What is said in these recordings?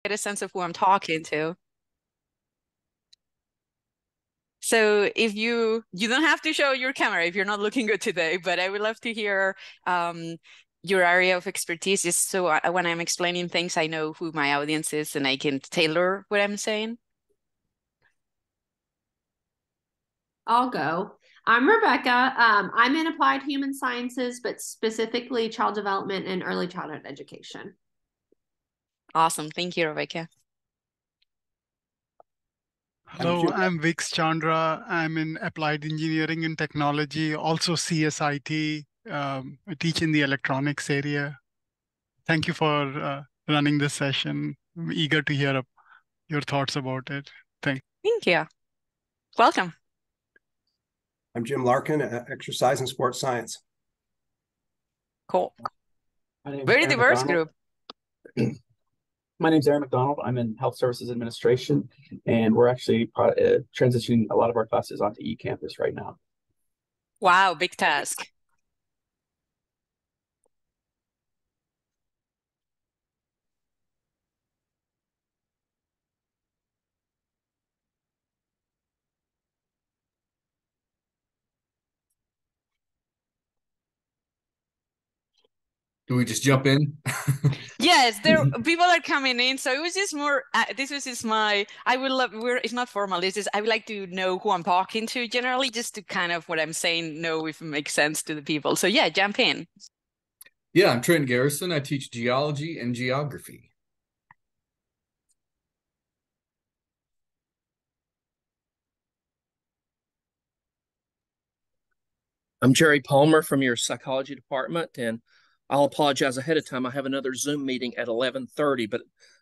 get a sense of who I'm talking to. So if you don't have to show your camera if you're not looking good today, but I would love to hear your area of expertise is so when I'm explaining things, I know who my audience is and I can tailor what I'm saying. I'll go. I'm Rebecca. I'm in applied human sciences, but specifically child development and early childhood education. Awesome. Thank you, Rebecca. Hello, I'm Vix Chandra. I'm in Applied Engineering and Technology, also CSIT. I teach in the electronics area. Thank you for running this session. I'm eager to hear your thoughts about it. Thank you. Welcome. I'm Jim Larkin, exercise and sports science. Cool. Very diverse group. My name's Aaron McDonald. I'm in Health Services Administration, and we're actually transitioning a lot of our classes onto eCampus right now. Wow, big task. Do we just jump in? Yes, people are coming in. So it was just more, this was just it's not formal. It's just, I would like to know who I'm talking to generally, just to kind of what I'm saying, know if it makes sense to the people. So yeah, jump in. Yeah, I'm Trent Garrison. I teach geology and geography. I'm Jerry Palmer from your psychology department, and I'll apologize ahead of time. I have another Zoom meeting at 11:30, but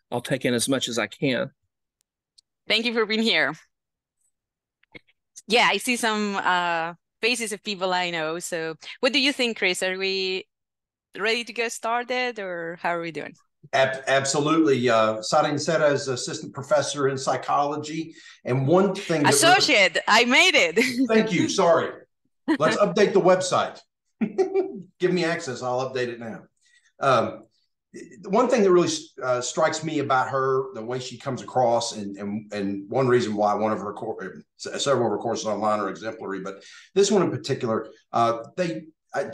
I'll take in as much as I can. Thank you for being here. Yeah, I see some faces of people I know. So what do you think, Chris? Are we ready to get started, or how are we doing? Absolutely. Sara Incera is assistant professor in psychology. And one thing Associate, I made it. Thank you. Sorry. Let's update the website. Give me access. I'll update it now. One thing that really strikes me about her, the way she comes across, and one reason why several of her courses online are exemplary, but this one in particular,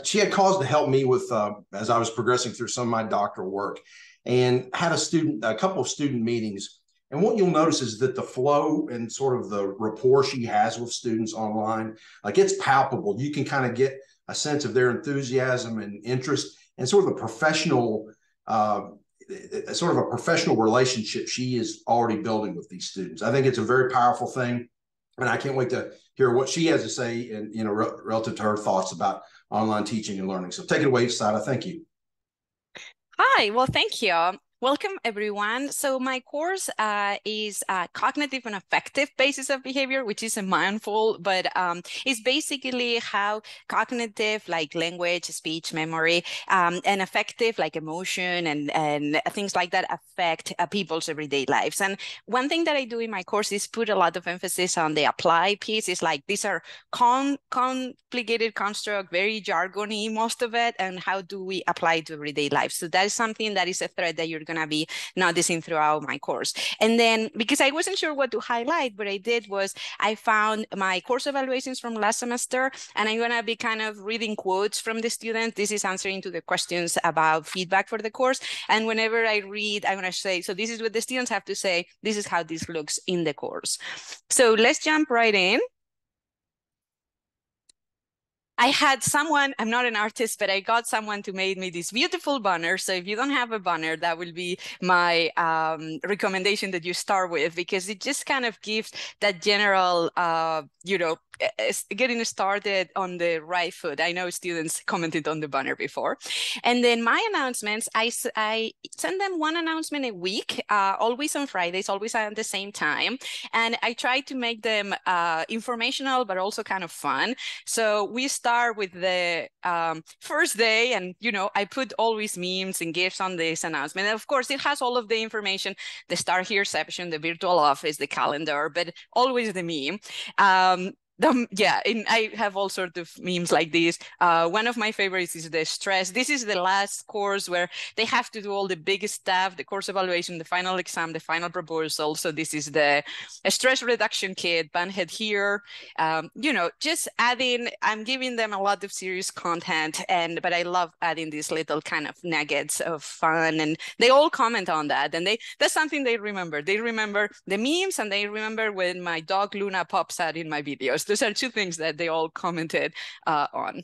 she had cause to help me with as I was progressing through some of my doctoral work, and had a couple of student meetings. And what you'll notice is that the flow and sort of the rapport she has with students online, like, it's palpable. You can kind of get a sense of their enthusiasm and interest, and sort of a professional relationship she is already building with these students. I think it's a very powerful thing, and I can't wait to hear what she has to say and relative to her thoughts about online teaching and learning. So take it away, Sara. Thank you. Hi, well, thank you. Welcome, everyone. So my course is Cognitive and Affective Basis of Behavior, which is a mindful, but it's basically how cognitive, like language, speech, memory, and affective, like emotion and things like that, affect people's everyday lives. And one thing that I do in my course is put a lot of emphasis on the apply piece. It's like, these are complicated construct, very jargony, most of it, and how do we apply it to everyday life? So that is something that is a thread that you're going to be noticing throughout my course. And then, because I wasn't sure what to highlight, what I did was I found my course evaluations from last semester, and I'm going to be kind of reading quotes from the students. This is answering to the questions about feedback for the course. And whenever I read, I'm going to say, so this is what the students have to say. This is how this looks in the course. So let's jump right in. I had someone, I'm not an artist, but I got someone to make me this beautiful banner. So if you don't have a banner, that will be my recommendation that you start with, because it just kind of gives that general, getting started on the right foot. I know students commented on the banner before. And then my announcements, I send them one announcement a week, always on Fridays, always at the same time. And I try to make them informational, but also kind of fun. So we start with the first day, and I put always memes and GIFs on this announcement. And of course, it has all of the information: the Start Here section, the virtual office, the calendar, but always the meme. Yeah, I have all sorts of memes like this. One of my favorites is the stress. This is the last course where they have to do all the big stuff, the course evaluation, the final exam, the final proposal. So this is the stress reduction kit, Banhead here. You know, just adding, I'm giving them a lot of serious content, but I love adding these little kind of nuggets of fun, and they all comment on that. And that's something they remember. They remember the memes, and they remember when my dog Luna pops out in my videos. Those are two things that they all commented on.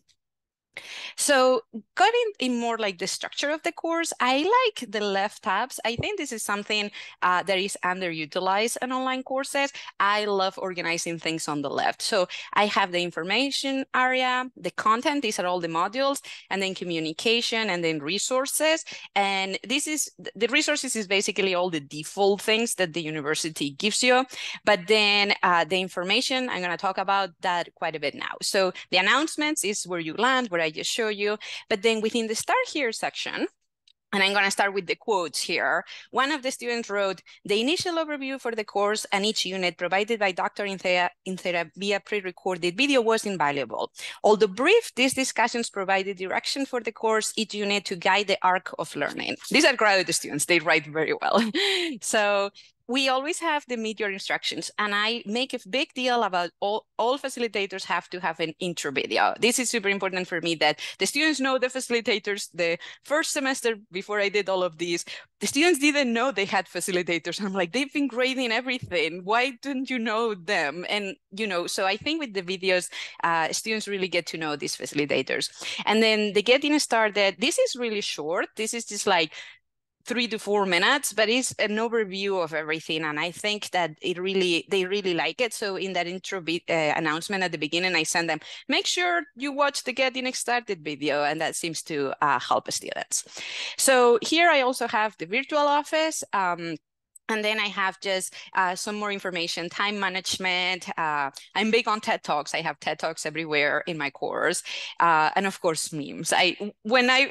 So going in more like the structure of the course, I like the left tabs. I think this is something that is underutilized in online courses. I love organizing things on the left. So I have the information area, the content, these are all the modules, and then communication, and then resources. And the resources is basically all the default things that the university gives you. But then the information, I'm going to talk about that quite a bit now. So the announcements is where you land, where I just show you. But then within the Start Here section, and I'm going to start with the quotes here. One of the students wrote, the initial overview for the course and each unit provided by Dr. Incera via pre-recorded video was invaluable. Although brief, these discussions provided direction for the course, each unit to guide the arc of learning. These are graduate students, they write very well. So we always have the meet your instructions, and I make a big deal about all facilitators have to have an intro video. This is super important for me that the students know the facilitators. The first semester before I did all of these, the students didn't know they had facilitators. I'm like, they've been grading everything. Why didn't you know them? And, you know, so I think with the videos, students really get to know these facilitators. And then the getting started, this is really short. This is just like 3 to 4 minutes, but it's an overview of everything. And I think that they really like it. So in that intro announcement at the beginning, I send them, make sure you watch the Getting Started video. And that seems to help students. So here I also have the virtual office. And then I have just some more information, time management. I'm big on TED Talks. I have TED Talks everywhere in my course. And of course, memes.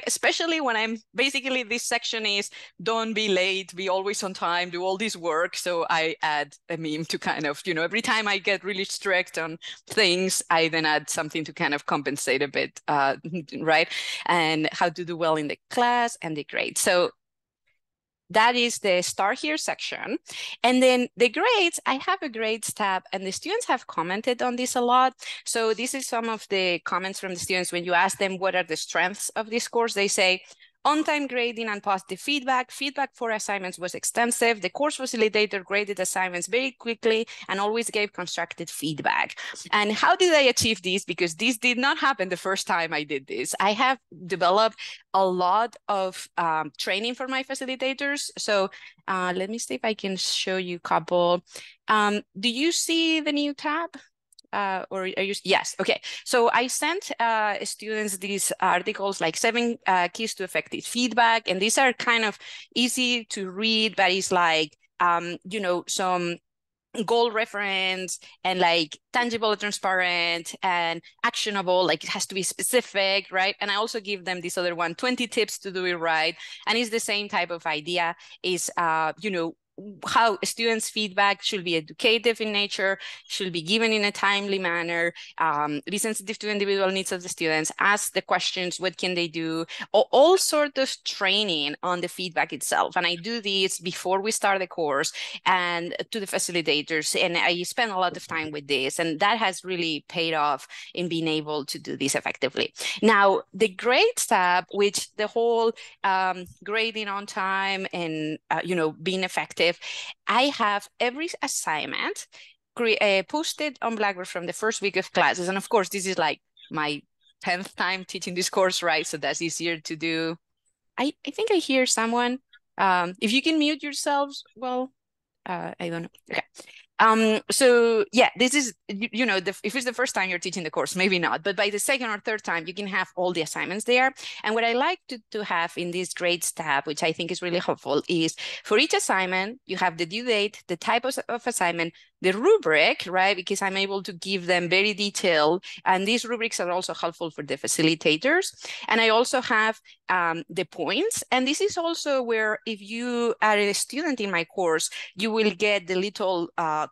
Especially when I'm basically, this section is don't be late, be always on time, do all this work. So I add a meme to kind of, you know, every time I get really strict on things, I then add something to kind of compensate a bit, right? And how to do well in the class and the grade. So that is the Start Here section. And then the grades, I have a grades tab, and the students have commented on this a lot. So this is some of the comments from the students. When you ask them what are the strengths of this course, they say, on-time grading and positive feedback. Feedback for assignments was extensive. The course facilitator graded assignments very quickly and always gave constructive feedback. And how did I achieve this? Because this did not happen the first time I did this. I have developed a lot of training for my facilitators. So let me see if I can show you a couple. Do you see the new tab? Or are you? Yes. Okay. So I sent students these articles, like 7 keys to effective feedback, and these are kind of easy to read, but it's like you know, some goal reference and like tangible, transparent, and actionable. Like it has to be specific, right? And I also give them this other one, 20 tips to do it right, and it's the same type of idea. Is you know, how students' feedback should be educative in nature, should be given in a timely manner, be sensitive to individual needs of the students, ask the questions, what can they do, all sort of training on the feedback itself. And I do this before we start the course and to the facilitators. And I spend a lot of time with this, and that has really paid off in being able to do this effectively. Now, the grades tab, which the whole grading on time and, you know, being effective, I have every assignment posted on Blackboard from the first week of classes. And of course, this is like my 10th time teaching this course, right? So that's easier to do. I think I hear someone. If you can mute yourselves, well, I don't know. Okay. So yeah, this is, you know, if it's the first time you're teaching the course, maybe not, but by the second or third time, you can have all the assignments there. And what I like to have in this grades tab, which I think is really helpful, is for each assignment, you have the due date, the type of assignment, the rubric, right? Because I'm able to give them very detailed, and these rubrics are also helpful for the facilitators. And I also have the points. And this is also where, if you are a student in my course, you will get the little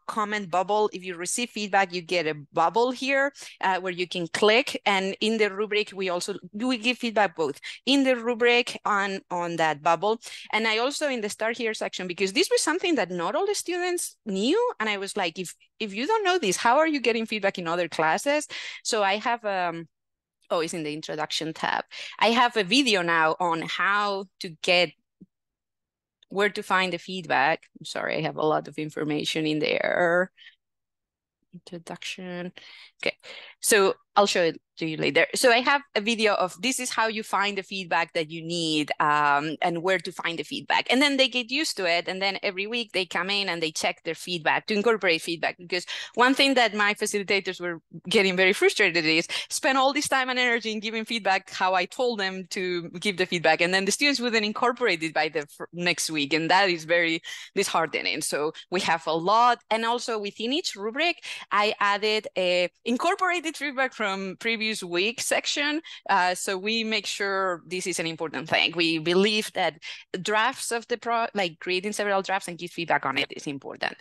comment bubble. If you receive feedback, you get a bubble here where you can click. And in the rubric, we give feedback both in the rubric on that bubble. And I also, in the Start Here section, because this was something that not all the students knew. And I was like, if you don't know this, how are you getting feedback in other classes? So I have oh, it's in the introduction tab. I have a video now on how to get, where to find the feedback. I'm sorry, I have a lot of information in there. Introduction. Okay, so I'll show it to you later. So I have a video of, this is how you find the feedback that you need, and where to find the feedback. And then they get used to it. And then every week they come in and they check their feedback to incorporate feedback. Because one thing that my facilitators were getting very frustrated is spend all this time and energy in giving feedback how I told them to give the feedback. And then the students wouldn't incorporate it by the next week. And that is very disheartening. So we have a lot. And also within each rubric, I added a incorporated feedback from previous week section. So we make sure this is an important thing. We believe that drafts of the like creating several drafts and give feedback on it is important.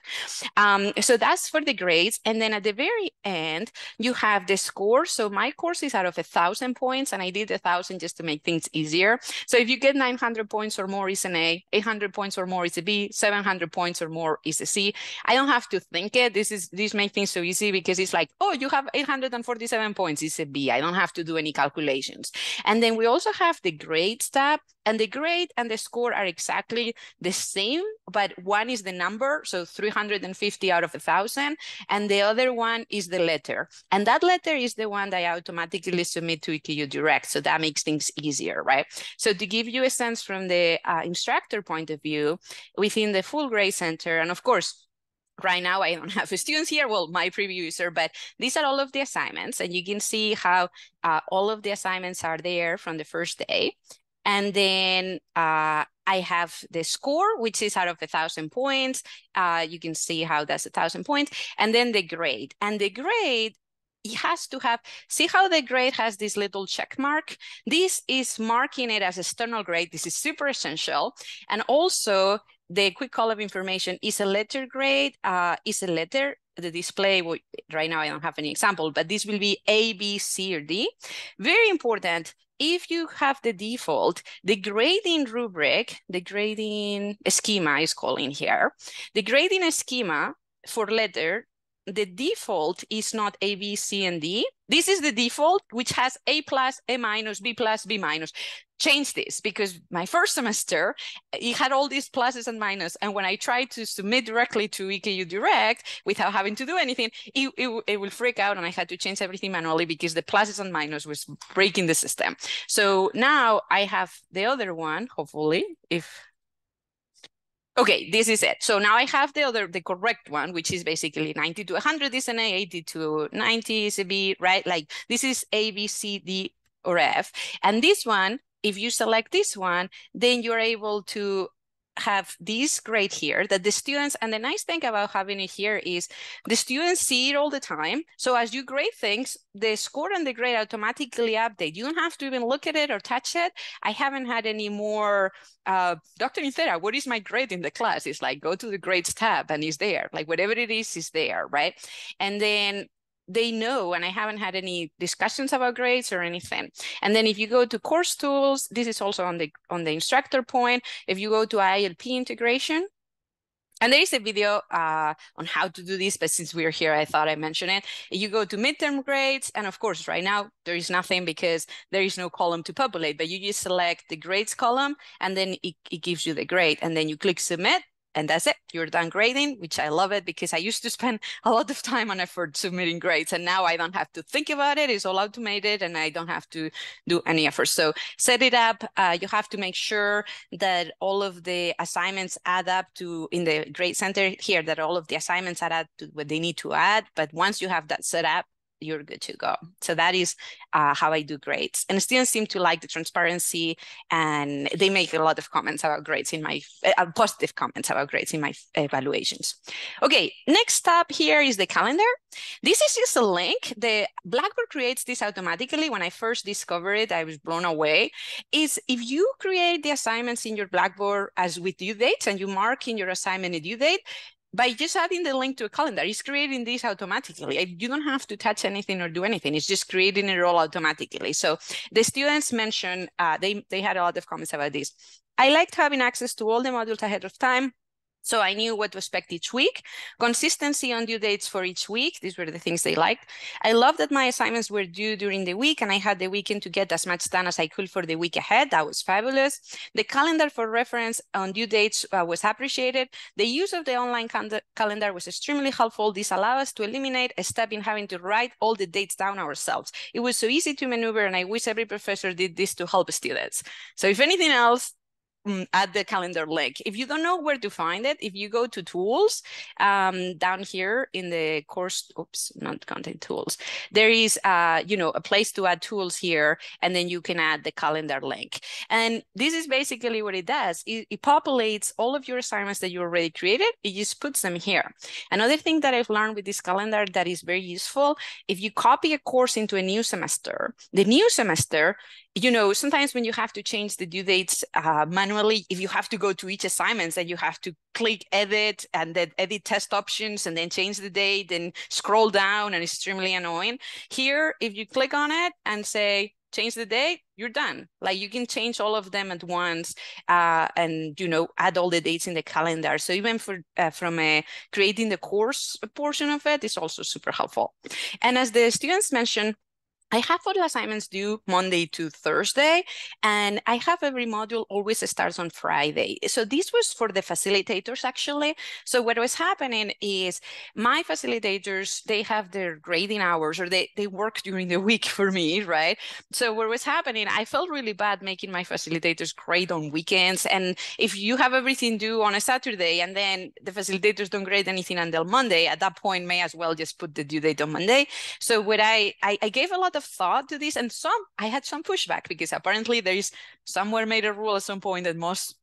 So that's for the grades. And then at the very end, you have the score. So my course is out of 1,000 points, and I did 1,000 just to make things easier. So if you get 900 points or more, is an A, 800 points or more is a B, 700 points or more is a C. I don't have to think it. This makes things so easy, because it's like, oh, you have 847 points, it's a B. I don't have to do any calculations. And then we also have the grades tab, and the grade and the score are exactly the same, but one is the number, so 350 out of 1,000, and the other one is the letter. And that letter is the one that I automatically submit to EKU Direct, so that makes things easier, right? So to give you a sense from the instructor point of view, within the full grade center, and of course, right now, I don't have students here, well, my preview user, but these are all of the assignments, and you can see how all of the assignments are there from the first day. And then I have the score, which is out of 1,000 points. You can see how that's 1,000 points. And then the grade. And the grade, it has to have, see how the grade has this little check mark? This is marking it as external grade. This is super essential. And also, the quick call of information is a letter grade, is a letter. The display, right now I don't have any example, but this will be A, B, C, or D. Very important. If you have the default, the grading rubric, the grading schema is calling here. The grading schema for letter, the default is not A, B, C, and D. This is the default, which has A plus, A minus, B plus, B minus. Change this, because my first semester, it had all these pluses and minuses. And when I tried to submit directly to EKU Direct without having to do anything, it will freak out, and I had to change everything manually because the pluses and minuses was breaking the system. So now I have the other one, hopefully, okay, this is it. So now I have the correct one, which is basically 90 to 100 is an A, 80 to 90 is a B, right? Like this is A, B, C, D, or F. And this one, if you select this one, then you're able to have this grade here that the students, and the nice thing about having it here is the students see it all the time. So as you grade things, the score and the grade automatically update. You don't have to even look at it or touch it. I haven't had any more, Dr. Incera, what is my grade in the class? It's like, go to the grades tab and it's there. Like whatever it is there, right? And then they know, and I haven't had any discussions about grades or anything. And then if you go to course tools, this is also on the instructor point. If you go to ILP integration, and there is a video on how to do this, but since we're here, I thought I'd mention it. You go to midterm grades, and of course, right now, there is nothing because there is no column to populate, but you just select the grades column, and then it gives you the grade, and then you click submit, and that's it. You're done grading, which I love it because I used to spend a lot of time and effort submitting grades, and now I don't have to think about it. It's all automated, and I don't have to do any effort. So set it up. You have to make sure that all of the assignments add up to, in the grade center here, that all of the assignments add up to what they need to add. But once you have that set up, you're good to go. So that is how I do grades. And students seem to like the transparency, and they make a lot of comments about grades in my, positive comments about grades in my evaluations. Okay, next up here is the calendar. This is just a link. The Blackboard creates this automatically. When I first discovered it, I was blown away. Is if you create the assignments in your Blackboard as with due dates, and you mark in your assignment a due date, by just adding the link to a calendar, it's creating this automatically. You don't have to touch anything or do anything. It's just creating it all automatically. So the students mentioned, they had a lot of comments about this. I liked having access to all the modules ahead of time, so I knew what to expect each week. Consistency on due dates for each week. These were the things they liked. I love that my assignments were due during the week, and I had the weekend to get as much done as I could for the week ahead. That was fabulous. The calendar for reference on due dates was appreciated. The use of the online calendar was extremely helpful. This allowed us to eliminate a step in having to write all the dates down ourselves. It was so easy to maneuver, and I wish every professor did this to help students. So if anything else, add the calendar link. If you don't know where to find it, if you go to tools, down here in the course, not content tools, there is a place to add tools here, and then you can add the calendar link. And this is basically what it does. It populates all of your assignments that you already created. It just puts them here. Another thing that I've learned with this calendar that is very useful, if you copy a course into a new semester, the new semester, sometimes when you have to change the due dates manually, if you have to go to each assignment, then you have to click edit and then edit test options and then change the date and scroll down, and it's extremely annoying. Here, if you click on it and say, change the date, you're done. Like, you can change all of them at once and, add all the dates in the calendar. So even from creating the course portion of it is also super helpful. And as the students mentioned, I have all the assignments due Monday to Thursday, and I have every module always starts on Friday. So this was for the facilitators, actually. So what was happening is my facilitators, they have their grading hours, or they work during the week for me, right? So what was happening, I felt really bad making my facilitators grade on weekends. And if you have everything due on a Saturday and then the facilitators don't grade anything until Monday, at that point, may as well just put the due date on Monday. So what I gave a lot of thought to this, and I had some pushback, because apparently there is somewhere made a rule at some point that most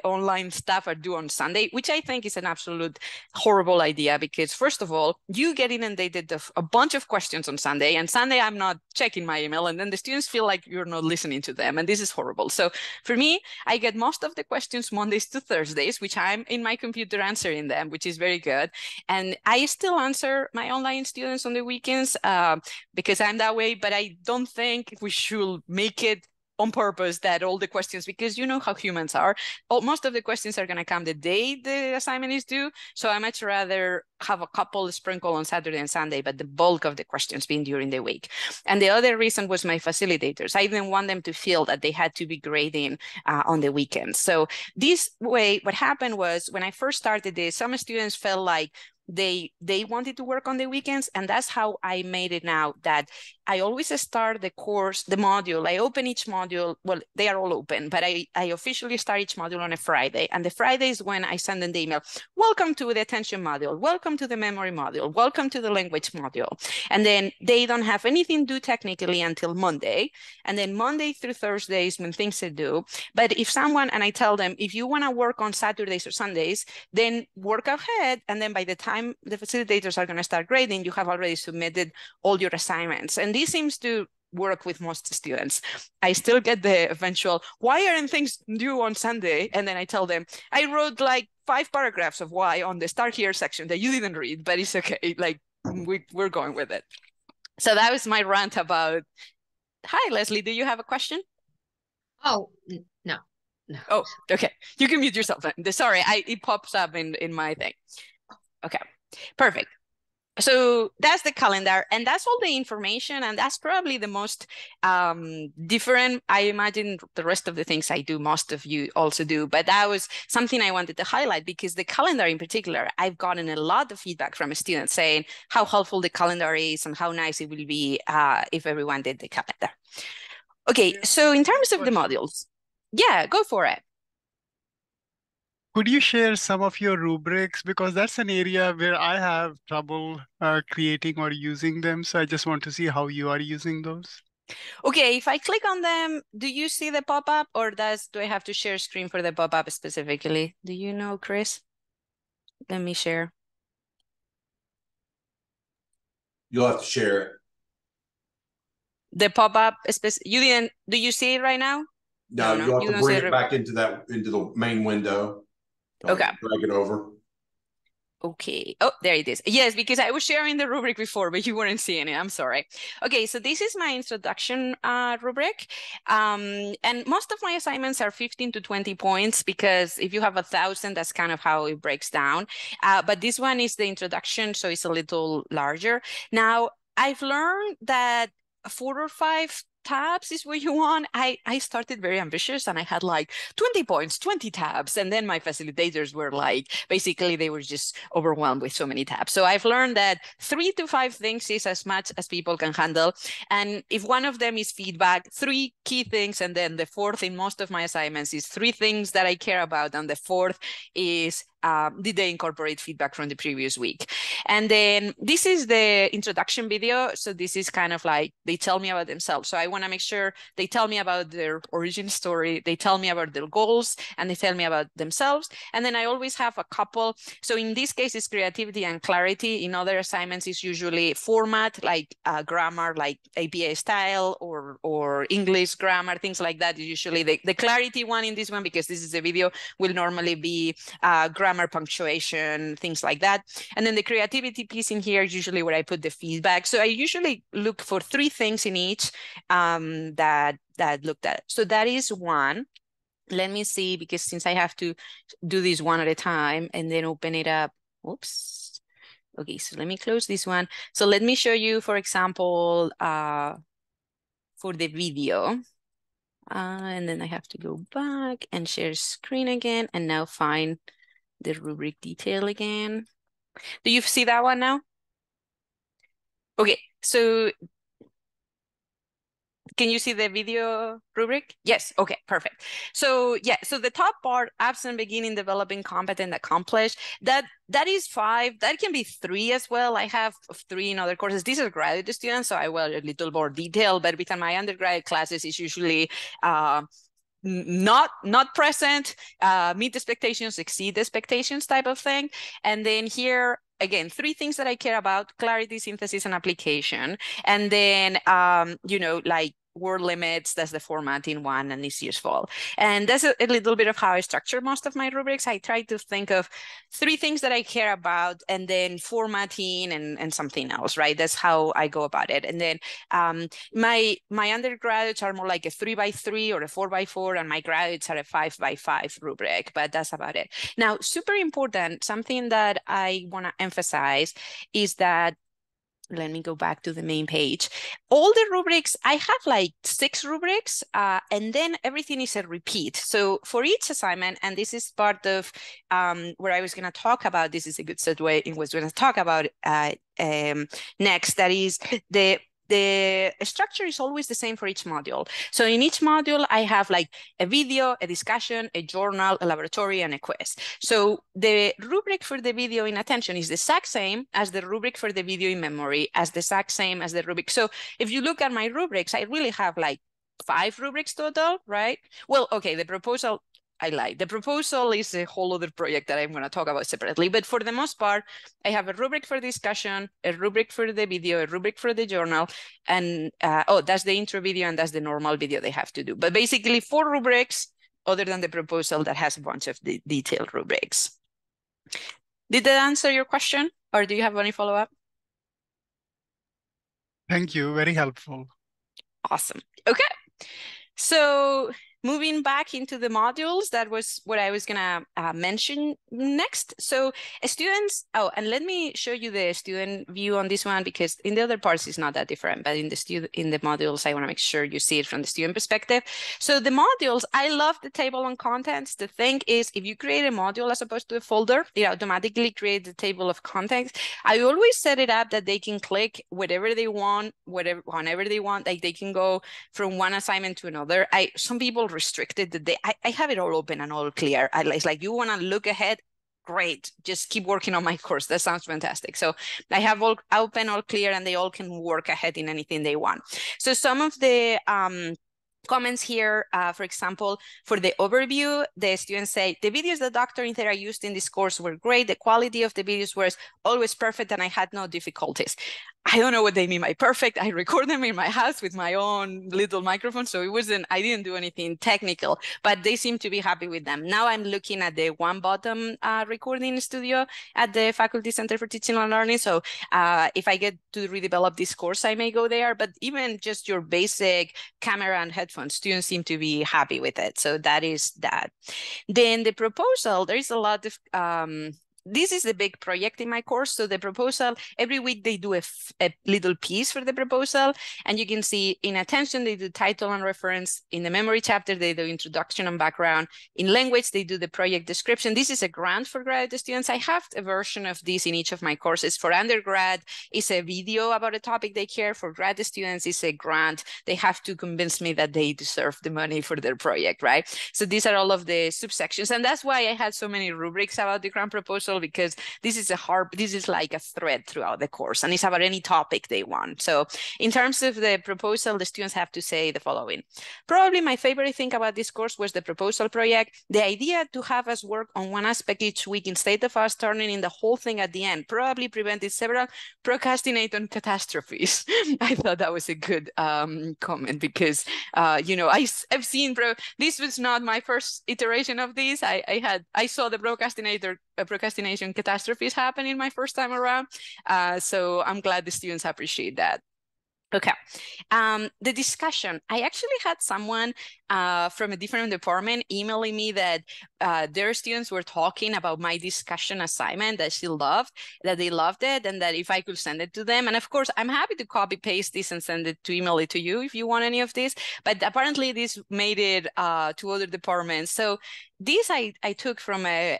online stuff are due on Sunday, which I think is an absolute horrible idea, because first of all, you get inundated with a bunch of questions on Sunday, and Sunday I'm not checking my email, and then the students feel like you're not listening to them, and this is horrible. So for me, I get most of the questions Mondays to Thursdays, which I'm in my computer answering them, which is very good. And I still answer my online students on the weekends because I'm that way, but I don't think we should make it on purpose that all the questions, because you know how humans are, most of the questions are going to come the day the assignment is due. So I much rather have a couple sprinkle on Saturday and Sunday, but the bulk of the questions being during the week. And the other reason was my facilitators. I didn't want them to feel that they had to be grading on the weekends. So this way, what happened was, when I first started this, some students felt like they wanted to work on the weekends, and that's how I made it now, that I always start the course, the module, I open each module, well, they are all open, but I officially start each module on a Friday, and the Friday is when I send them the email, welcome to the attention module, welcome to the memory module, welcome to the language module, and then they don't have anything due technically until Monday, and then Monday through Thursday is when things are due. But if someone, and I tell them, if you want to work on Saturdays or Sundays, then work ahead, and then by the time the facilitators are going to start grading, you have already submitted all your assignments. And this seems to work with most students. I still get the eventual, why aren't things due on Sunday? And then I tell them, I wrote like 5 paragraphs of why on the start here section that you didn't read, but it's okay. Like, we're going with it. So that was my rant about, hi, Leslie, do you have a question? Oh, no. Oh, okay. You can mute yourself then. Sorry, it pops up in my thing. Okay, perfect. So that's the calendar, and that's all the information, and that's probably the most different. I imagine the rest of the things I do, most of you also do, but that was something I wanted to highlight, because the calendar in particular, I've gotten a lot of feedback from students saying how helpful the calendar is and how nice it will be if everyone did the calendar. Okay, so in terms of the modules, yeah, go for it. Could you share some of your rubrics? Because that's an area where I have trouble creating or using them. So I just want to see how you are using those. Okay, if I click on them, do you see the pop-up, or do I have to share screen for the pop-up specifically? Do you know, Chris? Let me share. You'll have to share it. The pop-up, you didn't, do you see it right now? No, No, you'll have you to don't bring see it back into the main window. Okay. Drag it over. Okay. Oh, there it is. Yes, because I was sharing the rubric before, but you weren't seeing it. I'm sorry. Okay, so this is my introduction rubric. And most of my assignments are 15 to 20 points, because if you have 1,000, that's kind of how it breaks down. But this one is the introduction, so it's a little larger. Now, I've learned that 4 or 5 tabs is what you want. I started very ambitious, and I had like 20 points, 20 tabs. And then my facilitators were like, basically they were just overwhelmed with so many tabs. So I've learned that 3 to 5 things is as much as people can handle. And if one of them is feedback, 3 key things. And then the 4th in most of my assignments is 3 things that I care about. And the 4th is did they incorporate feedback from the previous week? And then this is the introduction video. So this is kind of like, they tell me about themselves. So I want to make sure they tell me about their origin story. They tell me about their goals, and they tell me about themselves. And then I always have a couple. So in this case, it's creativity and clarity. In other assignments, it's usually format, like grammar, like APA style or English grammar, things like that. Usually the clarity one in this one, because this is a video, will normally be grammar, punctuation, things like that. And then the creativity piece in here is usually where I put the feedback. So I usually look for 3 things in each that looked at. So that is one. Let me see, because since I have to do this one at a time and then open it up. Oops. Okay, so let me close this one. So let me show you, for example, for the video. And then I have to go back and share screen again, and now find the rubric detail again. Do you see that one now? Okay, so can you see the video rubric? Yes, okay, perfect. So yeah, so the top part, absent, beginning, developing, competent, accomplished, that is 5. That can be 3 as well. I have 3 in other courses. These are graduate students, so I will a little more detail, but within my undergraduate classes, it's usually not present, meet expectations, exceed expectations type of thing. And then here, again, 3 things that I care about: clarity, synthesis, and application. And then, like word limits, that's the formatting one, and it's useful. And that's a little bit of how I structure most of my rubrics. I try to think of 3 things that I care about, and then formatting and something else, right? That's how I go about it. And then my undergraduates are more like a 3x3 or a 4x4, and my graduates are a 5x5 rubric, but that's about it. Now, super important, something that I want to emphasize is that, let me go back to the main page. All the rubrics, I have like 6 rubrics, and then everything is a repeat. So for each assignment, and this is part of where I was going to talk about, this is a good segue in what we're going to talk about next, that is the structure is always the same for each module. So in each module, I have like a video, a discussion, a journal, a laboratory, and a quiz. So the rubric for the video in attention is the exact same as the rubric for the video in memory, as the exact same as the rubric. So if you look at my rubrics, I really have like 5 rubrics total, right? Well, okay, the proposal, I lied. The proposal is a whole other project that I'm going to talk about separately. But for the most part, I have a rubric for discussion, a rubric for the video, a rubric for the journal, and that's the intro video, and that's the normal video they have to do. But basically 4 rubrics, other than the proposal that has a bunch of the detailed rubrics. Did that answer your question, or do you have any follow-up? Thank you. Very helpful. Awesome. Okay. So moving back into the modules, that was what I was gonna mention next. So students, and let me show you the student view on this one, because in the other parts it's not that different, but in the modules, I wanna make sure you see it from the student perspective. So the modules, I love the table on contents. The thing is, if you create a module as opposed to a folder, it automatically creates the table of contents. I always set it up that they can click whatever they want, whenever they want, like they can go from one assignment to another. Some people restricted that I have it all open and all clear. It's like, you want to look ahead, great, just keep working on my course. That sounds fantastic. So I have all open, all clear, and they all can work ahead in anything they want. So some of the comments here, for example, for the overview, the students say, the videos that Dr. Incera used in this course were great. The quality of the videos was always perfect and I had no difficulties. I don't know what they mean by perfect. I record them in my house with my own little microphone. So I didn't do anything technical, but they seem to be happy with them. Now I'm looking at the one bottom recording studio at the Faculty Center for Teaching and Learning. So if I get to redevelop this course, I may go there, but even just your basic camera and headphones, students seem to be happy with it. So that is that. Then the proposal, there is a lot of, this is the big project in my course. So the proposal, every week they do a little piece for the proposal. And you can see in attention, they do title and reference. In the memory chapter, they do introduction and background. In language, they do the project description. This is a grant for graduate students. I have a version of this in each of my courses. For undergrad, it's a video about a topic they care. For grad students, it's a grant. They have to convince me that they deserve the money for their project, right? So these are all of the subsections. And that's why I had so many rubrics about the grant proposal, because this is like a thread throughout the course, and it's about any topic they want. So in terms of the proposal, the students have to say the following. Probably my favorite thing about this course was the proposal project. The idea to have us work on one aspect each week instead of us turning in the whole thing at the end probably prevented several procrastinating catastrophes. I thought that was a good comment, because I've seen this was not my first iteration of this. I saw the procrastination catastrophes happen in my first time around. So I'm glad the students appreciate that. Okay, the discussion. I actually had someone from a different department emailing me that their students were talking about my discussion assignment, that they loved it, and that if I could send it to them. And of course, I'm happy to copy paste this and send it to email it to you if you want any of this. But apparently this made it to other departments. So this I took from I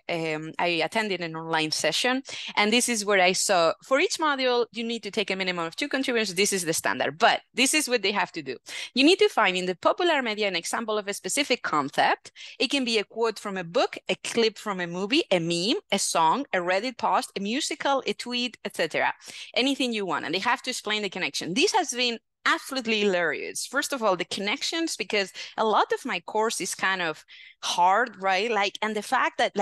attended an online session, and this is where I saw for each module, you need to take a minimum of 2 contributors. This is the standard, but this is what they have to do. You need to find in the popular media an example of a specific concept. It can be a quote from a book, a clip from a movie, a meme, a song, a Reddit post, a musical, a tweet, etc. Anything you want, and they have to explain the connection. This has been absolutely hilarious. First of all, the connections, because a lot of my course is kind of hard, right? And the fact that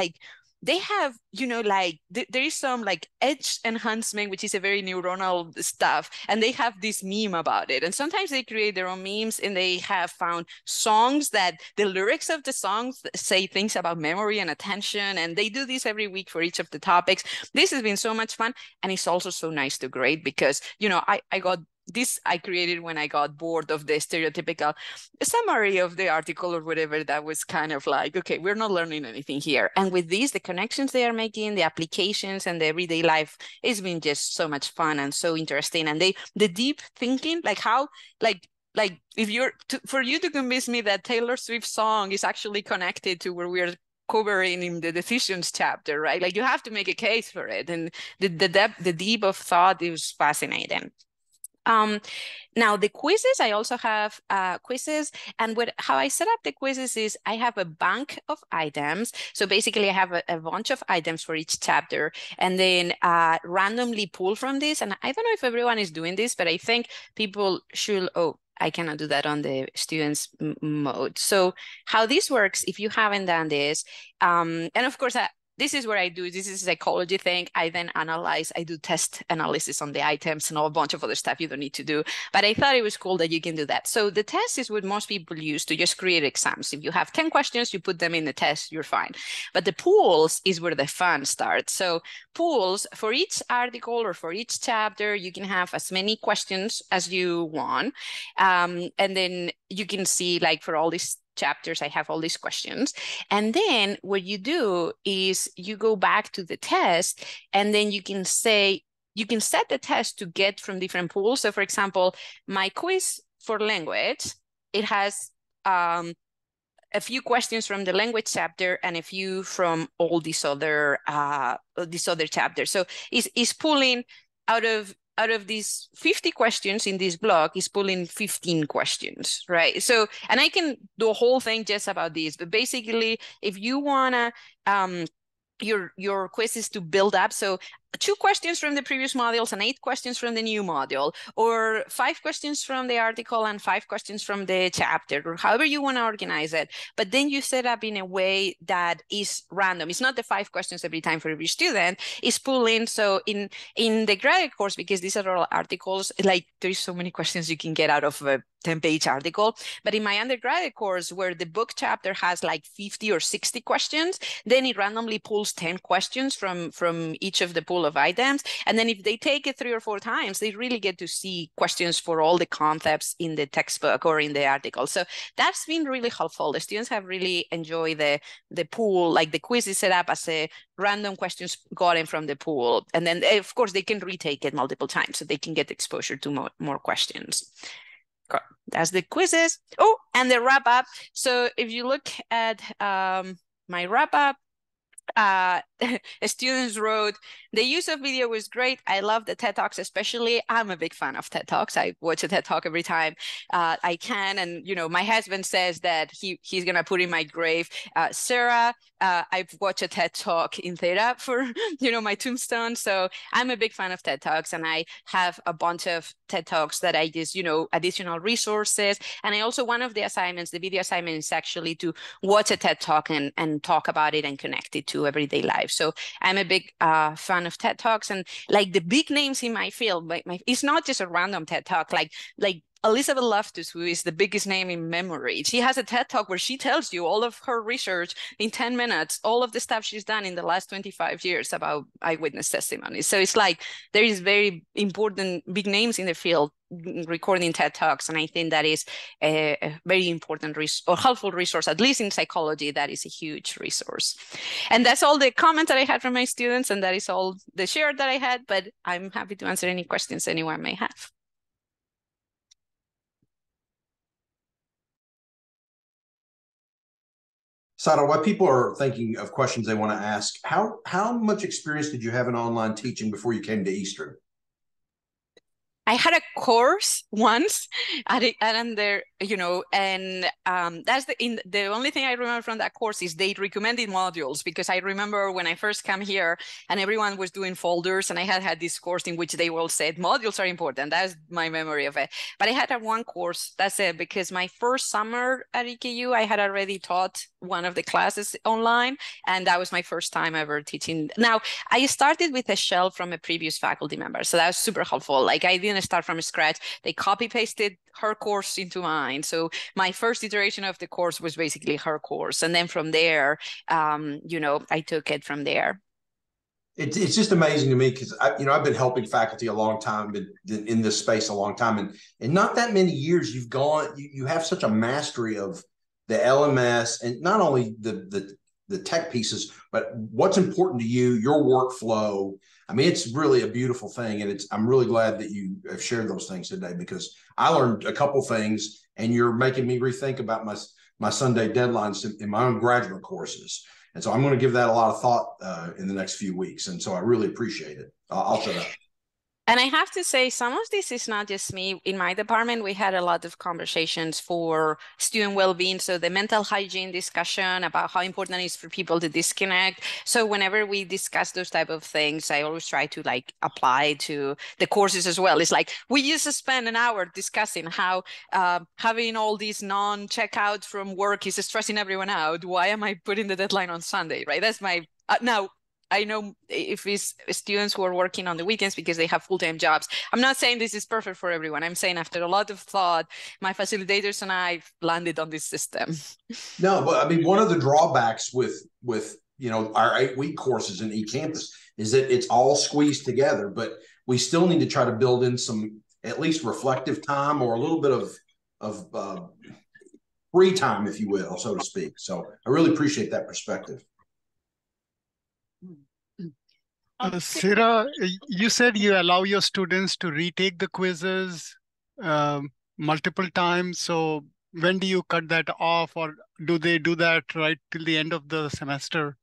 they have, there is some edge enhancement, which is a very neuronal stuff. And they have this meme about it. And sometimes they create their own memes, and they have found songs that the lyrics of the songs say things about memory and attention. And they do this every week for each of the topics. This has been so much fun. And it's also so nice to grade, because, I got this I created when I got bored of the stereotypical summary of the article or whatever. That was kind of like, okay, we're not learning anything here. And with these, the connections they are making, the applications and the everyday life, it's been just so much fun and so interesting. And the deep thinking, for you to convince me that Taylor Swift's song is actually connected to where we're covering in the decisions chapter, right? You have to make a case for it. And the depth, the deep of thought is fascinating. Now the quizzes, I also have quizzes, and how I set up the quizzes is I have a bank of items. So basically I have a bunch of items for each chapter, and then randomly pull from this. And I don't know if everyone is doing this, but I think people should, I cannot do that on the students mode. So how this works, if you haven't done this, and of course, this is where I do, this is a psychology thing. I then analyze, I do test analysis on the items and a bunch of other stuff you don't need to do. But I thought it was cool that you can do that. So the test is what most people use to just create exams. If you have 10 questions, you put them in the test, you're fine. But the pools is where the fun starts. So pools, for each article or for each chapter, you can have as many questions as you want. And then you can see, for all these chapters, I have all these questions. And then what you do is you go back to the test, and then you can set the test to get from different pools. So for example, my quiz for language, it has a few questions from the language chapter and a few from all these other chapters. So it's pulling out of out of these 50 questions in this blog is pulling 15 questions, right? So, and I can do a whole thing just about this, but basically, if you wanna, your quiz is to build up. So 2 questions from the previous modules and 8 questions from the new module, or 5 questions from the article and 5 questions from the chapter, or however you want to organize it. But then you set up in a way that is random. It's not the 5 questions every time for every student. It's pulling. So in the graduate course, because these are all articles, like there's so many questions you can get out of a 10-page article. But in my undergraduate course, where the book chapter has like 50 or 60 questions, then it randomly pulls 10 questions from each of the pool of items. And then if they take it 3 or 4 times, they really get to see questions for all the concepts in the textbook or in the article. So that's been really helpful. The students have really enjoyed the pool, like the quiz is set up as a random questions gotten from the pool. And then of course they can retake it multiple times so they can get exposure to more questions. That's the quizzes. Oh, and the wrap up. So if you look at my wrap up, students wrote, the use of video was great. I love the TED Talks, especially. I'm a big fan of TED Talks. I watch a TED Talk every time I can. And, you know, my husband says that he's going to put in my grave, Sarah, I've watched a TED Talk in Theta for, you know, my tombstone. So I'm a big fan of TED Talks, and I have a bunch of TED Talks that I use, you know, additional resources. And I also, one of the assignments, the video assignment, is actually to watch a TED Talk and talk about it and connect it to everyday life. So I'm a big fan of TED Talks, and like the big names in my field, it's not just a random TED Talk, like Elizabeth Loftus, who is the biggest name in memory. She has a TED Talk where she tells you all of her research in 10 minutes, all of the stuff she's done in the last 25 years about eyewitness testimony. So it's like there is very important big names in the field recording TED Talks. And I think that is a very important or helpful resource, at least in psychology. That is a huge resource. And that's all the comments that I had from my students. And that is all the share that I had, but I'm happy to answer any questions anyone may have. Sara, while people are thinking of questions they want to ask, how much experience did you have in online teaching before you came to Eastern? I had a course once and there, you know, and that's the only thing I remember from that course is they recommended modules, because I remember when I first came here and everyone was doing folders, and I had this course in which they all said modules are important. That's my memory of it. But I had one course, that's it, because my first summer at EKU, I had already taught one of the classes online, and that was my first time ever teaching. Now, I started with a shell from a previous faculty member, so that was super helpful. Like I didn't start from scratch. They copy pasted her course into mine. So my first iteration of the course was basically her course. And then from there, you know, I took it from there. It's just amazing to me because I've been helping faculty a long time, been in this space a long time, and in not that many years you have such a mastery of the LMS, and not only the tech pieces, but what's important to you, your workflow. I mean, it's really a beautiful thing, and I'm really glad that you have shared those things today, because I learned a couple things, and you're making me rethink about my Sunday deadlines in my own graduate courses. And so I'm going to give that a lot of thought in the next few weeks. And so I really appreciate it. I'll shut up. And I have to say, some of this is not just me. In my department, we had a lot of conversations for student well-being. So the mental hygiene discussion about how important it is for people to disconnect. So whenever we discuss those type of things, I always try to like apply to the courses as well. It's like we used to spend an hour discussing how having all these non-checkouts from work is stressing everyone out. Why am I putting the deadline on Sunday, right? That's my, now, I know if it's students who are working on the weekends because they have full-time jobs. I'm not saying this is perfect for everyone. I'm saying after a lot of thought, my facilitators and I landed on this system. No, but I mean, one of the drawbacks with our 8-week courses in eCampus is that it's all squeezed together, but we still need to try to build in some at least reflective time or a little bit of free time, if you will, so to speak. So I really appreciate that perspective. Sara, you said you allow your students to retake the quizzes multiple times. So when do you cut that off, or do they do that right till the end of the semester?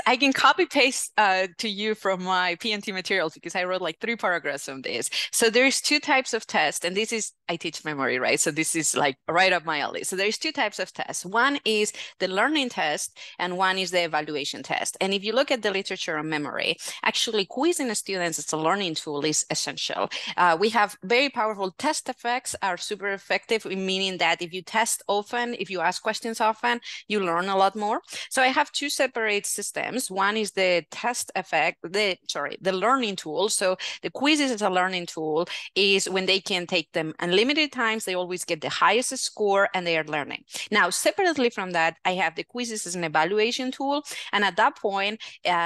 I can copy paste to you from my PNT materials because I wrote like 3 paragraphs on this. So there's 2 types of tests, and I teach memory, right? So this is like right up my alley. So there's 2 types of tests. One is the learning test, and one is the evaluation test. And if you look at the literature on memory, actually quizzing students as a learning tool is essential. We have very powerful test effects are super effective, meaning that if you test often, if you ask questions often, you learn a lot more. So I have 2 separate systems. One is the test effect, the learning tool. So the quizzes as a learning tool is when they can take them unlimited times, they always get the highest score and they are learning. Now, separately from that, I have the quizzes as an evaluation tool. And at that point,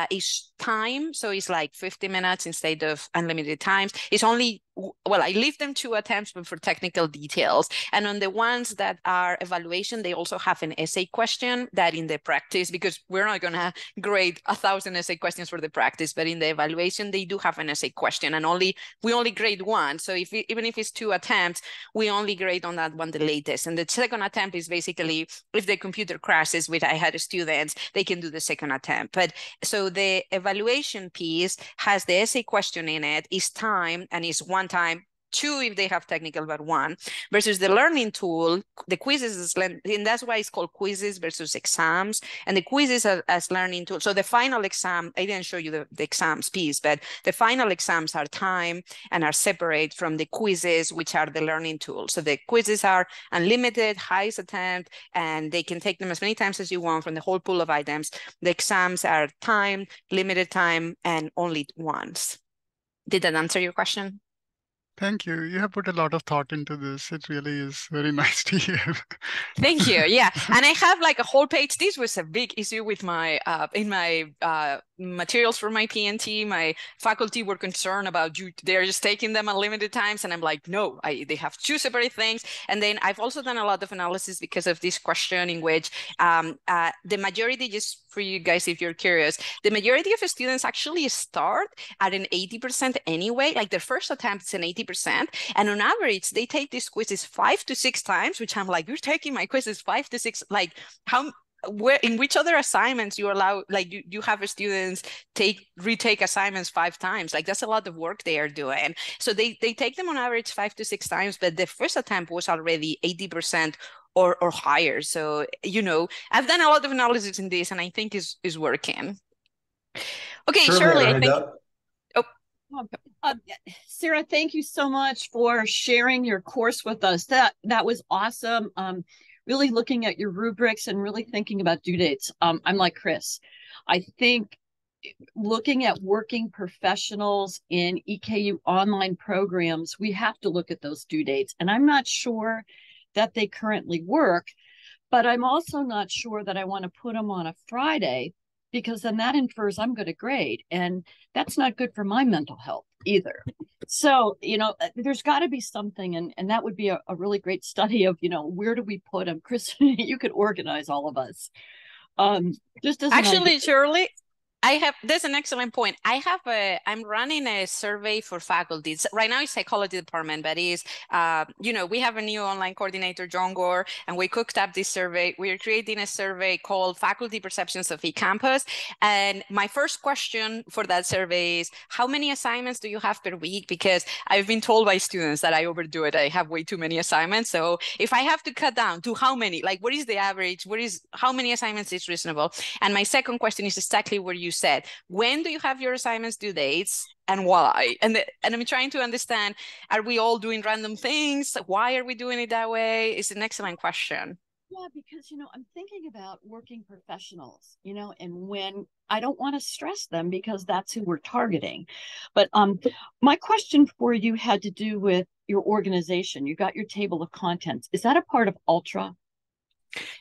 is time. So it's like 50 minutes instead of unlimited times. It's only, well, I leave them 2 attempts, but for technical details. And on the ones that are evaluation, they also have an essay question that in the practice, because we're not going to grade 1,000 essay questions for the practice, but in the evaluation, they do have an essay question, and we only grade 1. So even if it's 2 attempts, we only grade on that one the latest. And the second attempt is basically if the computer crashes, which I had students, they can do the second attempt. But so the evaluation piece has the essay question in it, is time, and is 1 time, 2 if they have technical, but 1, versus the learning tool, the quizzes, and that's why it's called quizzes versus exams, and the quizzes as learning tool. So the final exam, I didn't show you the exams piece, but the final exams are time and are separate from the quizzes, which are the learning tool. So the quizzes are unlimited, highest attempt, and they can take them as many times as you want from the whole pool of items. The exams are time, limited time, and only once. Did that answer your question? Thank you. You have put a lot of thought into this. It really is very nice to hear. Thank you. Yeah. And I have like a whole page. This was a big issue with my, in my materials for my PNT. My faculty were concerned about they're just taking them unlimited times. And I'm like, no, they have 2 separate things. And then I've also done a lot of analysis because of this question in which the majority, just for you guys, if you're curious, the majority of students actually start at an 80% anyway. Like their first attempt is an 80%. And on average, they take these quizzes 5 to 6 times, which I'm like, you're taking my quizzes 5 to 6, like in which other assignments you allow, like you have students retake assignments 5 times? Like that's a lot of work they are doing. So they take them on average 5 to 6 times, but the first attempt was already 80% or higher. So, I've done a lot of analysis in this, and I think is working. Okay, Shirley, I think. Sara, thank you so much for sharing your course with us. That was awesome. Really looking at your rubrics and really thinking about due dates. I'm like Chris. I think looking at working professionals in EKU online programs, we have to look at those due dates. And I'm not sure that they currently work, but I'm also not sure that I want to put them on a Friday, because then that infers I'm going to grade, and that's not good for my mental health either. So, there's got to be something, and that would be a really great study of, where do we put them? Chris, you could organize all of us. Just as actually, Shirley, there's an excellent point. I'm running a survey for faculty. Right now it's psychology department, but we have a new online coordinator, John Gore, and we cooked up this survey. We're creating a survey called Faculty Perceptions of eCampus. And my first question for that survey is, how many assignments do you have per week? Because I've been told by students that I overdo it. I have way too many assignments. So if I have to cut down to how many, like what is the average? How many assignments is reasonable? And my second question is exactly where you said, when do you have your assignments due dates and why? And I'm trying to understand, are we all doing random things? Why are we doing it that way? It's an excellent question. Yeah, because, I'm thinking about working professionals, and when I don't want to stress them because that's who we're targeting. But my question for you had to do with your organization. You got your table of contents. Is that a part of Ultra?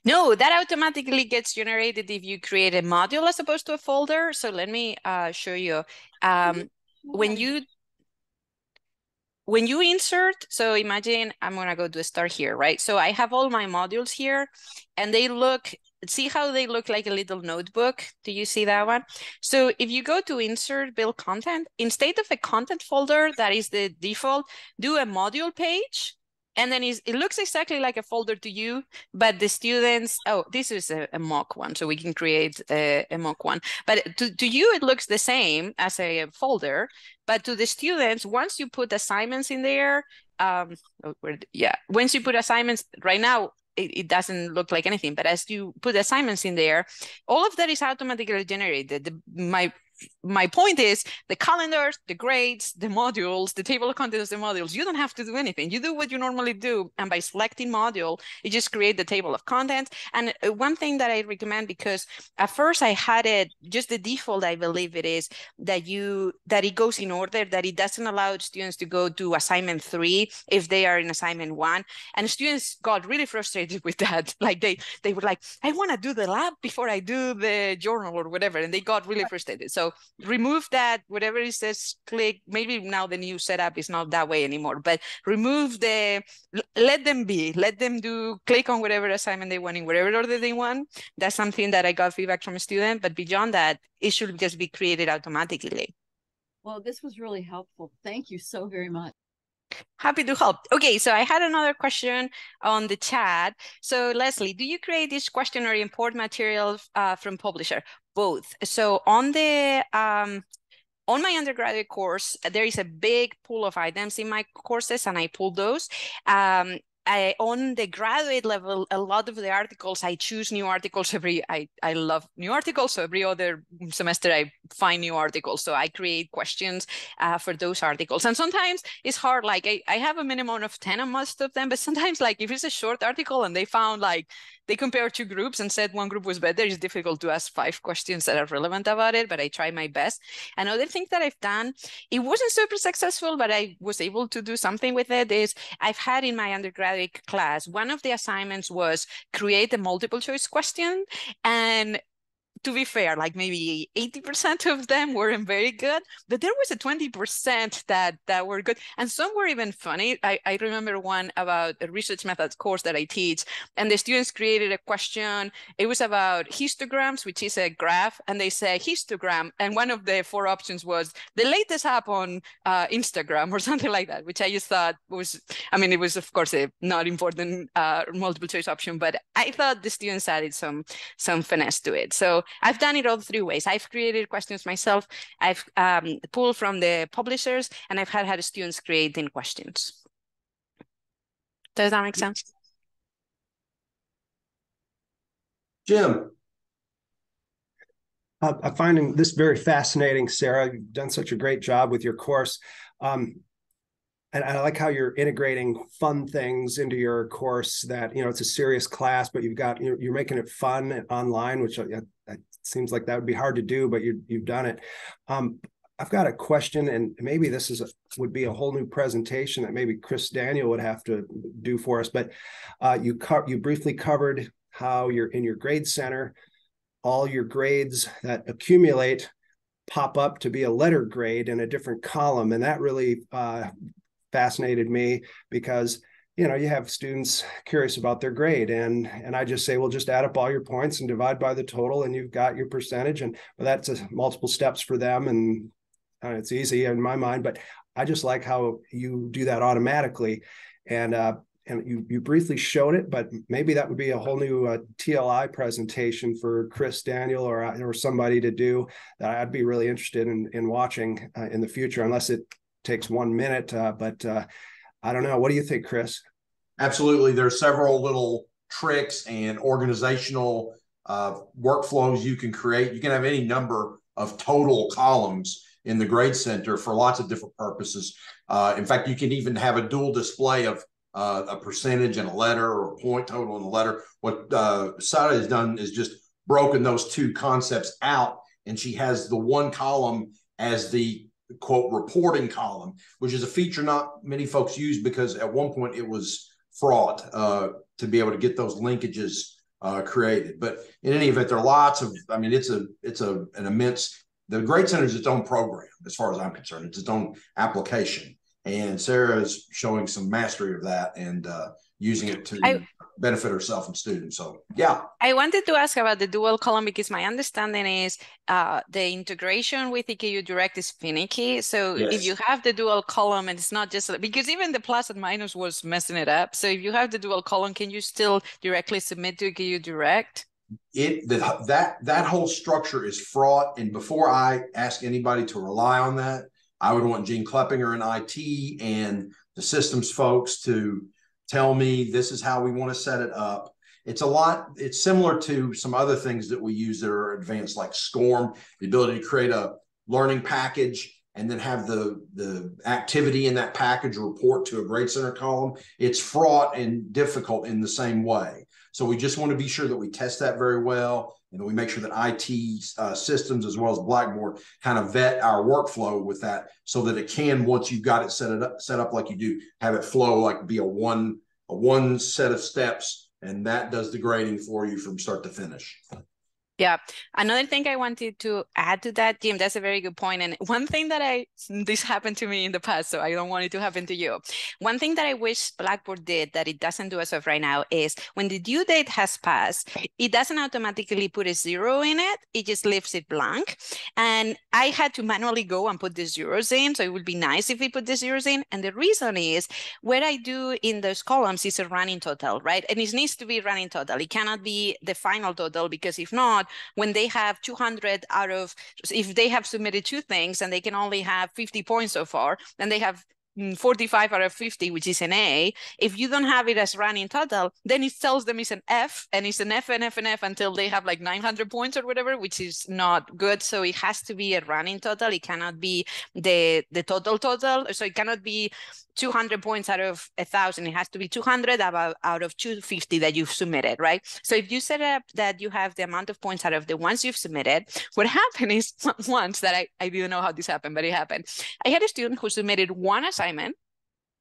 No, that automatically gets generated if you create a module as opposed to a folder. So let me show you. When you insert, so imagine I'm going to go to start here, right? So I have all my modules here, and see how they look like a little notebook? Do you see that one? So if you go to insert, build content, instead of a content folder, that is the default, do a module page. And then it looks exactly like a folder to you, but the students, oh, this is a mock one, so we can create a mock one. But to you, it looks the same as a folder, but to the students, once you put assignments in there, once you put assignments, right now, it doesn't look like anything, but as you put assignments in there, all of that is automatically generated. My point is the calendars, the grades, the modules, the table of contents, the modules, you don't have to do anything. You do what you normally do. And by selecting module, you just create the table of contents. And one thing that I recommend, because at first I had it, just the default, I believe it is that it goes in order, that it doesn't allow students to go to assignment 3 if they are in assignment 1. And students got really frustrated with that. Like they were like, I want to do the lab before I do the journal or whatever. And they got really frustrated. So remove that, whatever it says, click. Maybe now the new setup is not that way anymore, but remove let them click on whatever assignment they want in whatever order they want. That's something that I got feedback from a student, but beyond that, it should just be created automatically. Well, this was really helpful. Thank you so very much. Happy to help. Okay, so I had another question on the chat. So Leslie, do you create this question or import materials from publisher? Both. So on my undergraduate course, there is a big pool of items in my courses, and I pull those. On the graduate level, a lot of the articles, I choose new articles I love new articles. So every other semester I find new articles. So I create questions for those articles. And sometimes it's hard. Like I have a minimum of 10 on most of them, but sometimes like if it's a short article and they found they compare 2 groups and said one group was better, it's difficult to ask 5 questions that are relevant about it, but I try my best. Another thing that I've done, it wasn't super successful, but I was able to do something with it, is I've had in my undergraduate class, one of the assignments was create a multiple choice question. And to be fair, like maybe 80% of them weren't very good, but there was a 20% that were good. And some were even funny. I remember one about a research methods course that I teach, and the students created a question. It was about histograms, which is a graph, and they say histogram. And one of the 4 options was the latest app on Instagram or something like that, which I just thought was, it was of course a not important multiple choice option, but I thought the students added some finesse to it. So I've done it all 3 ways. I've created questions myself, I've pulled from the publishers, and I've had students creating questions. Does that make sense? Jim. I'm finding this very fascinating, Sarah. You've done such a great job with your course. And I like how you're integrating fun things into your course, that, it's a serious class, but you're making it fun and online, which it seems like that would be hard to do, but you've done it. I've got a question, and maybe this would be a whole new presentation that maybe Chris Daniel would have to do for us. But you briefly covered how you're in your grade center, all your grades that accumulate pop up to be a letter grade in a different column, and that really fascinated me, because you have students curious about their grade, and I just say, well, just add up all your points and divide by the total, and you've got your percentage. And that's multiple steps for them, and it's easy in my mind, but I just like how you do that automatically. And you briefly showed it, but maybe that would be a whole new TLI presentation for Chris Daniel or somebody to do, that I'd be really interested in watching in the future, unless it takes 1 minute. But I don't know. What do you think, Chris? Absolutely. There's several little tricks and organizational workflows you can create. You can have any number of total columns in the grade center for lots of different purposes. In fact, you can even have a dual display of a percentage and a letter, or a point total and a letter. What Sara has done is just broken those 2 concepts out, and she has the one column as the quote reporting column, which is a feature not many folks use, because at one point it was fraught to be able to get those linkages created. But in any event, there are lots of, it's an immense, the Grade Center is its own program, as far as I'm concerned. It's its own application. And Sarah is showing some mastery of that and using it to benefit herself and students. So yeah. I wanted to ask about the dual column because my understanding is the integration with EKU Direct is finicky. So Yes. if you have the dual column, and it's not just because even the plus and minus was messing it up. So if you have the dual column, can you still directly submit to EKU Direct? That whole structure is fraught. And before I ask anybody to rely on that, I would want Gene Kleppinger in IT and the systems folks to tell me this is how we want to set it up. It's similar to some other things that we use that are advanced, like SCORM, the ability to create a learning package and then have the activity in that package report to a grade center column. It's fraught and difficult in the same way. So we just want to be sure that we test that very well, and that we make sure that IT systems as well as Blackboard kind of vet our workflow with that, so that it can, once you've got it set up like you do, have it flow like be a one set of steps, and that does the grading for you from start to finish. Yeah. Another thing I wanted to add to that, Jim, that's a very good point. And one thing that this happened to me in the past, so I don't want it to happen to you. One thing that I wish Blackboard did that it doesn't do as of right now is when the due date has passed, it doesn't automatically put a 0 in it. It just leaves it blank. And I had to manually go and put the zeros in. So it would be nice if we put the zeros in. And the reason is what I do in those columns is a running total, right? And it needs to be running total. It cannot be the final total, because if not, when they have 200 out of, if they have submitted 2 things and they can only have 50 points so far, then they have 45 out of 50, which is an A. If you don't have it as running total, then it tells them it's an F, and it's an F and F and F until they have like 900 points or whatever, which is not good. So it has to be a running total. It cannot be the total. So it cannot be 200 points out of 1,000. It has to be 200 out of 250 that you've submitted, right? So if you set up that you have the amount of points out of the ones you've submitted, what happened is once that I didn't know how this happened, but it happened. I had a student who submitted one assignment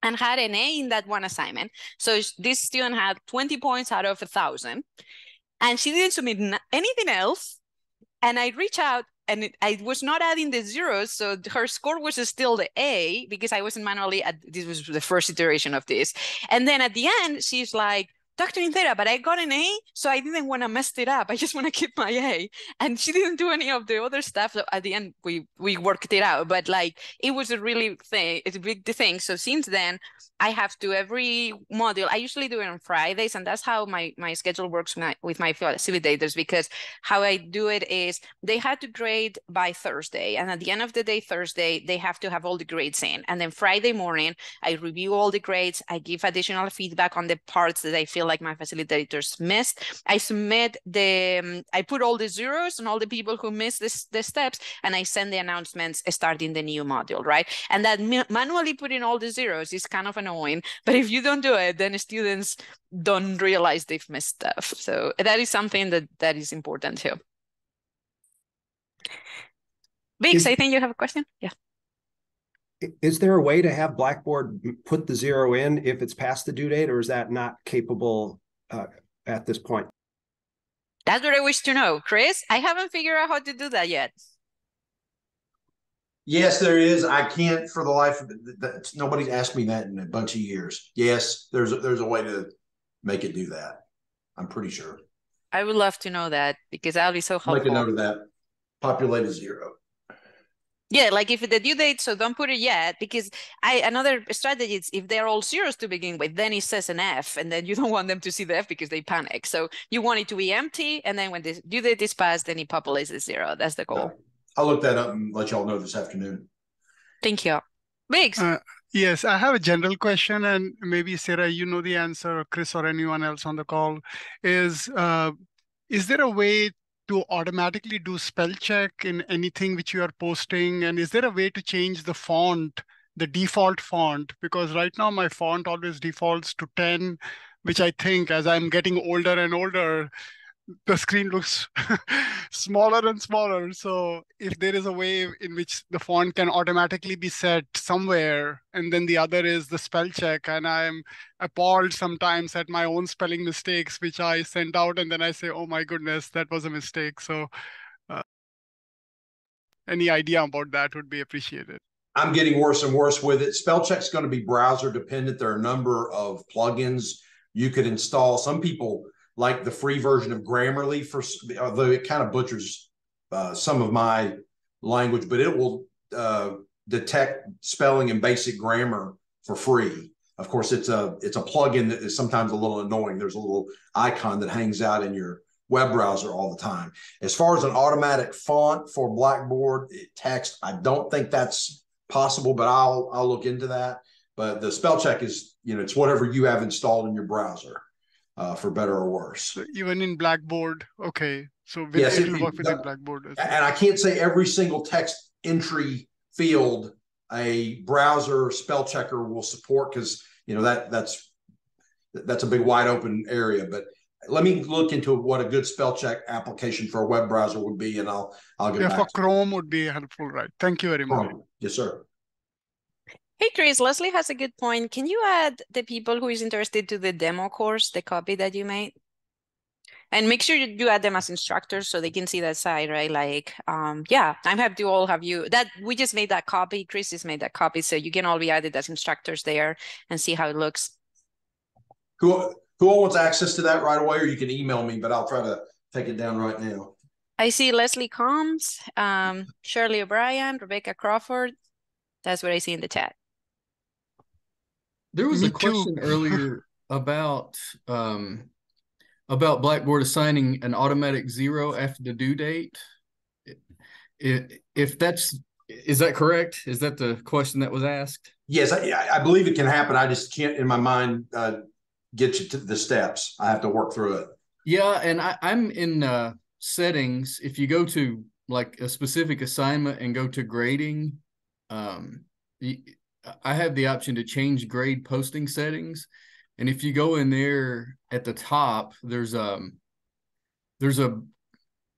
and had an A in that one assignment. So this student had 20 points out of 1,000, and she didn't submit anything else. And I reached out, and I was not adding the zeros, so her score was still the A because I wasn't manually this was the first iteration of this. And then at the end, she's like, Dr. Incera, but I got an A, so I didn't want to mess it up. I just want to keep my A. And she didn't do any of the other stuff. So at the end, we worked it out. But like, it was a really it's a big thing. So since then, I have to every module. I usually do it on Fridays, and that's how my schedule works with my facilitators, because how I do it is they have to grade by Thursday. And at the end of the day, Thursday, they have to have all the grades in. And then Friday morning, I review all the grades. I give additional feedback on the parts that I feel like my facilitators missed. I submit I put all the zeros on all the people who missed the steps, and I send the announcements starting the new module, right? And that manually putting all the zeros is kind of annoying, but if you don't do it, then students don't realize they've missed stuff. So that is something that is important too. Vix, I think you have a question. Yeah. Is there a way to have Blackboard put the 0 in if it's past the due date, or is that not capable at this point? That's what I wish to know, Chris. I haven't figured out how to do that yet. Yes, there is. I can't for the life of it. Nobody's asked me that in a bunch of years. Yes, there's a way to make it do that. I'm pretty sure. I would love to know that, because that'll be so helpful. Make a note of that. Populate a 0. Yeah, like if the due date, so don't put it yet, because another strategy is if they're all zeros to begin with, then it says an F, and then you don't want them to see the F because they panic. So you want it to be empty, and then when the due date is passed, then it populates a 0. That's the goal. I'll look that up and let y'all know this afternoon. Thank you. Biggs. Yes, I have a general question, and maybe Sarah, you know the answer, or Chris, or anyone else on the call. Is there a way to automatically do spell check in anything which you are posting? And is there a way to change the font, the default font? Because right now my font always defaults to 10, which I think as I'm getting older and older, the screen looks smaller and smaller. So if there is a way in which the font can automatically be set somewhere, and then the other is the spell check, and I'm appalled sometimes at my own spelling mistakes, which I send out, and then I say, oh my goodness, that was a mistake. So any idea about that would be appreciated. I'm getting worse and worse with it. Spell check's going to be browser dependent. There are a number of plugins You could install, some people like the free version of Grammarly, although it kind of butchers some of my language, but it will detect spelling and basic grammar for free. Of course, it's a plugin that is sometimes a little annoying. There's a little icon that hangs out in your web browser all the time. As far as an automatic font for Blackboard text, I don't think that's possible, but I'll look into that. But the spell check is, it's whatever you have installed in your browser, for better or worse. So even in Blackboard, okay. So yes, it'll work within Blackboard as well. And I can't say every single text entry field a browser spell checker will support, because that's a big wide open area. But let me look into what a good spell check application for a web browser would be, and I'll get back. For Chrome would be helpful, right? Thank you very much. Yes, sir. Hey, Chris, Leslie has a good point. Can you add the people who is interested to the demo course, the copy that you made? And make sure you add them as instructors so they can see that side, right? Like, yeah, I'm happy to all have you. That we just made that copy. Chris just made that copy, so you can all be added as instructors there and see how it looks. Who all wants access to that right away, or you can email me, but I'll try to take it down right now. I see Leslie Combs, Shirley O'Brien, Rebecca Crawford. That's what I see in the chat. There was a question earlier about Blackboard assigning an automatic 0 after the due date. Is that correct? Is that the question that was asked? Yes, I believe it can happen. I just can't, in my mind, get you to the steps. I have to work through it. Yeah, and I'm in settings. If you go to like a specific assignment and go to grading, I have the option to change grade posting settings. And if you go in there at the top, there's a thing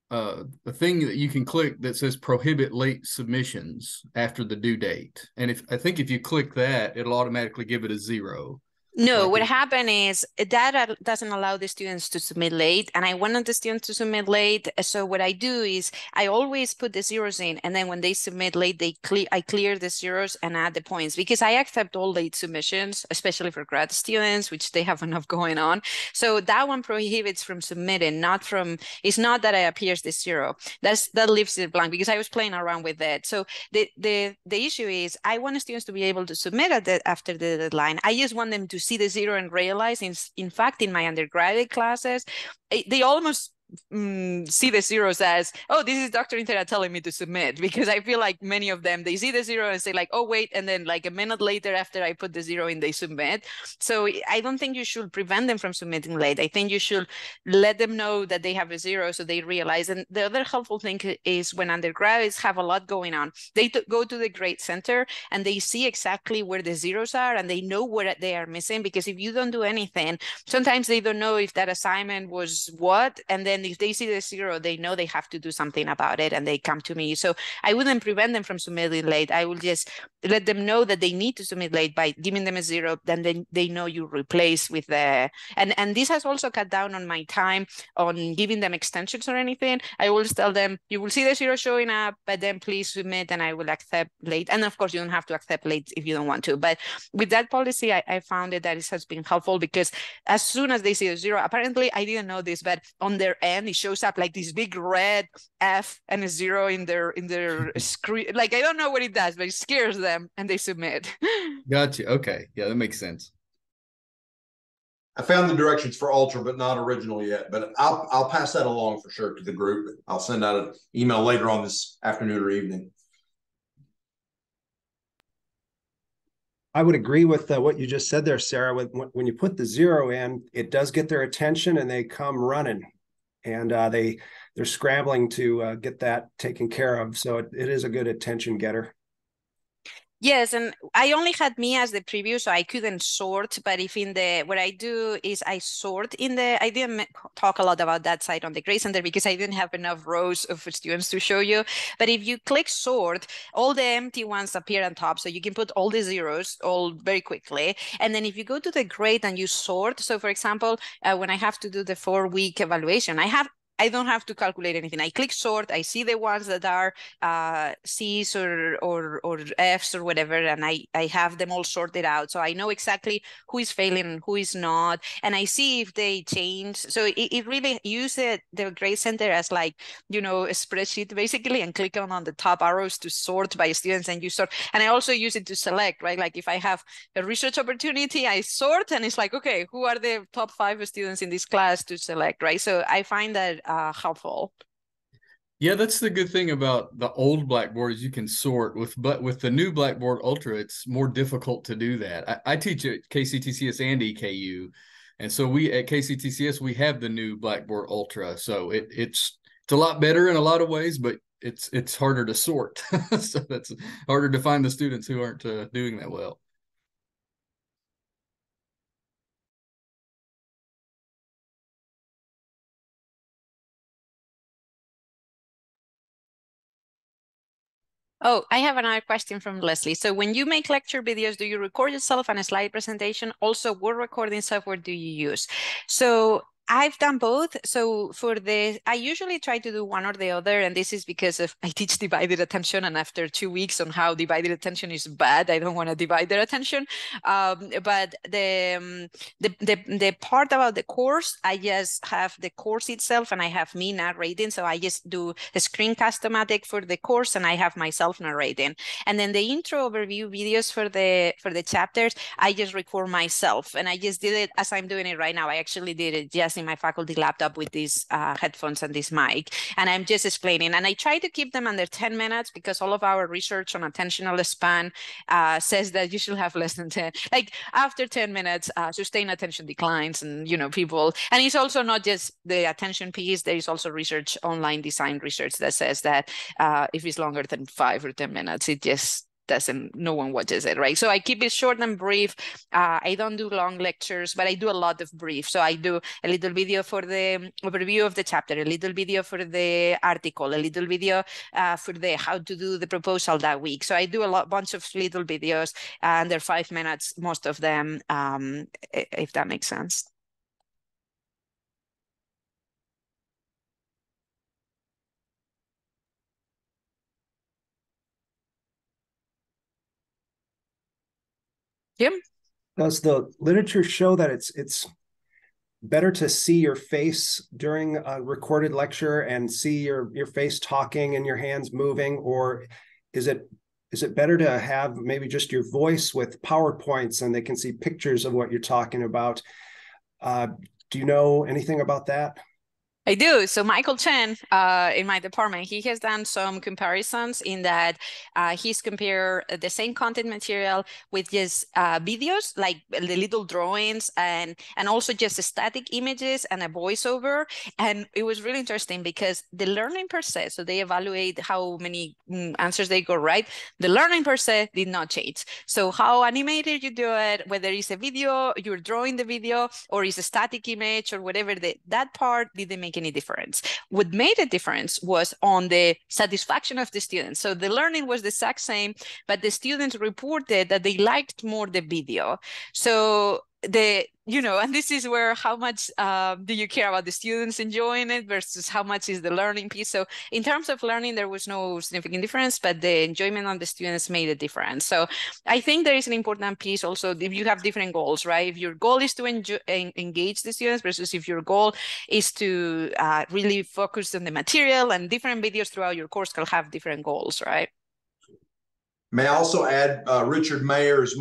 that you can click that says prohibit late submissions after the due date. And I think if you click that, it'll automatically give it a 0. No, what happened is that doesn't allow the students to submit late, and I wanted the students to submit late. So what I do is I always put the zeros in, and then when they submit late, I clear the zeros and add the points, because I accept all late submissions, especially for grad students, which they have enough going on. So that one prohibits from submitting, it's not that it appears the 0. That leaves it blank, because I was playing around with that. So the issue is I want students to be able to submit after the deadline. I just want them to see the 0 and realize, in fact, in my undergraduate classes, they almost see the zeros as, oh, this is Dr. Incera telling me to submit, because I feel like many of them, they see the 0 and say like, oh, wait, and then like a minute later after I put the 0 in, they submit. So I don't think you should prevent them from submitting late. I think you should let them know that they have a 0 so they realize. And the other helpful thing is when undergraduates have a lot going on, they go to the grade center and they see exactly where the zeros are, and they know where they are missing, because if you don't do anything, sometimes they don't know if that assignment was what, and then if they see the 0, they know they have to do something about it, and they come to me. So I wouldn't prevent them from submitting late. I will just let them know that they need to submit late by giving them a 0. Then they know you replace with the, and this has also cut down on my time on giving them extensions or anything. I always tell them, you will see the 0 showing up, but then please submit and I will accept late. And of course, you don't have to accept late if you don't want to. But with that policy, I found that it has been helpful, because as soon as they see a 0, apparently I didn't know this, but on their end, it shows up like this big red F and a 0 in their screen. Like, I don't know what it does, but it scares them and they submit. Gotcha. Okay. Yeah, that makes sense. I found the directions for Ultra, but not original yet. But I'll pass that along for sure to the group. I'll send out an email later on this afternoon or evening. I would agree with what you just said there, Sarah. When you put the 0 in, it does get their attention and they come running, and they're scrambling to get that taken care of. So it is a good attention getter. Yes, and I only had me as the preview, so I couldn't sort. But if what I do is I sort I didn't talk a lot about that side on the Grade Center because I didn't have enough rows of students to show you. But if you click sort, all the empty ones appear on top, so you can put all the zeros all very quickly. And then if you go to the grade and you sort, so for example, when I have to do the 4-week evaluation, I have I don't have to calculate anything. I click sort, I see the ones that are C's or F's or whatever, and I have them all sorted out. So I know exactly who is failing and who is not, and I see if they change. So it really uses the Grade Center as like, you know, a spreadsheet basically, and click on the top arrows to sort by students, and you sort. And I also use it to select, right? Like if I have a research opportunity, I sort, and it's like, okay, who are the top 5 students in this class to select, right? So I find that helpful. Yeah, that's the good thing about the old Blackboard is you can sort but with the new Blackboard Ultra, it's more difficult to do that. I teach at KCTCS and EKU, and so we at KCTCS we have the new Blackboard Ultra, so it's a lot better in a lot of ways, but it's harder to sort, so that's harder to find the students who aren't doing that well. Oh, I have another question from Leslie. So when you make lecture videos, do you record yourself and a slide presentation? Also, what recording software do you use? So I've done both. So I usually try to do one or the other, and this is because I teach divided attention, and after 2 weeks on how divided attention is bad, I don't want to divide their attention. But the part about the course, I just have the course itself, and I have me narrating. So I just do a screencast-o-matic for the course, and I have myself narrating. And then the intro overview videos for the chapters, I just record myself, and I just did it as I'm doing it right now. I actually did it just in my faculty laptop with these headphones and this mic, and I'm just explaining. And I try to keep them under 10 minutes because all of our research on attentional span says that you should have less than 10. Like after 10 minutes, sustained attention declines, and people. And it's also not just the attention piece. There is also research, online design research, that says that if it's longer than 5 or 10 minutes, it just no one watches it, right? So I keep it short and brief. I don't do long lectures, but I do a lot of brief. So I do a little video for the overview of the chapter, a little video for the article, a little video for the how to do the proposal that week. So I do a bunch of little videos, and they're 5 minutes, most of them, if that makes sense. Yep. Does the literature show that it's better to see your face during a recorded lecture and see your face talking and your hands moving, or is it better to have maybe just your voice with PowerPoints and they can see pictures of what you're talking about? Do you know anything about that? I do. So Michael Chen in my department, he has done some comparisons in that he's compared the same content material with just videos, like the little drawings, and also just static images and a voiceover. And it was really interesting because the learning per se, so they evaluate how many answers they got right. The learning per se did not change. So how animated you do it, whether it's a video, you're drawing the video, or it's a static image or whatever, that part didn't make any difference. What made a difference was on the satisfaction of the students. So the learning was the exact same, but the students reported that they liked more the video. So and this is where how much do you care about the students enjoying it versus how much is the learning piece. So in terms of learning, there was no significant difference, but the enjoyment on the students made a difference. So I think there is an important piece also if you have different goals, right? If your goal is to engage the students versus if your goal is to really focus on the material, and different videos throughout your course can have different goals, right? May I also add Richard Mayer's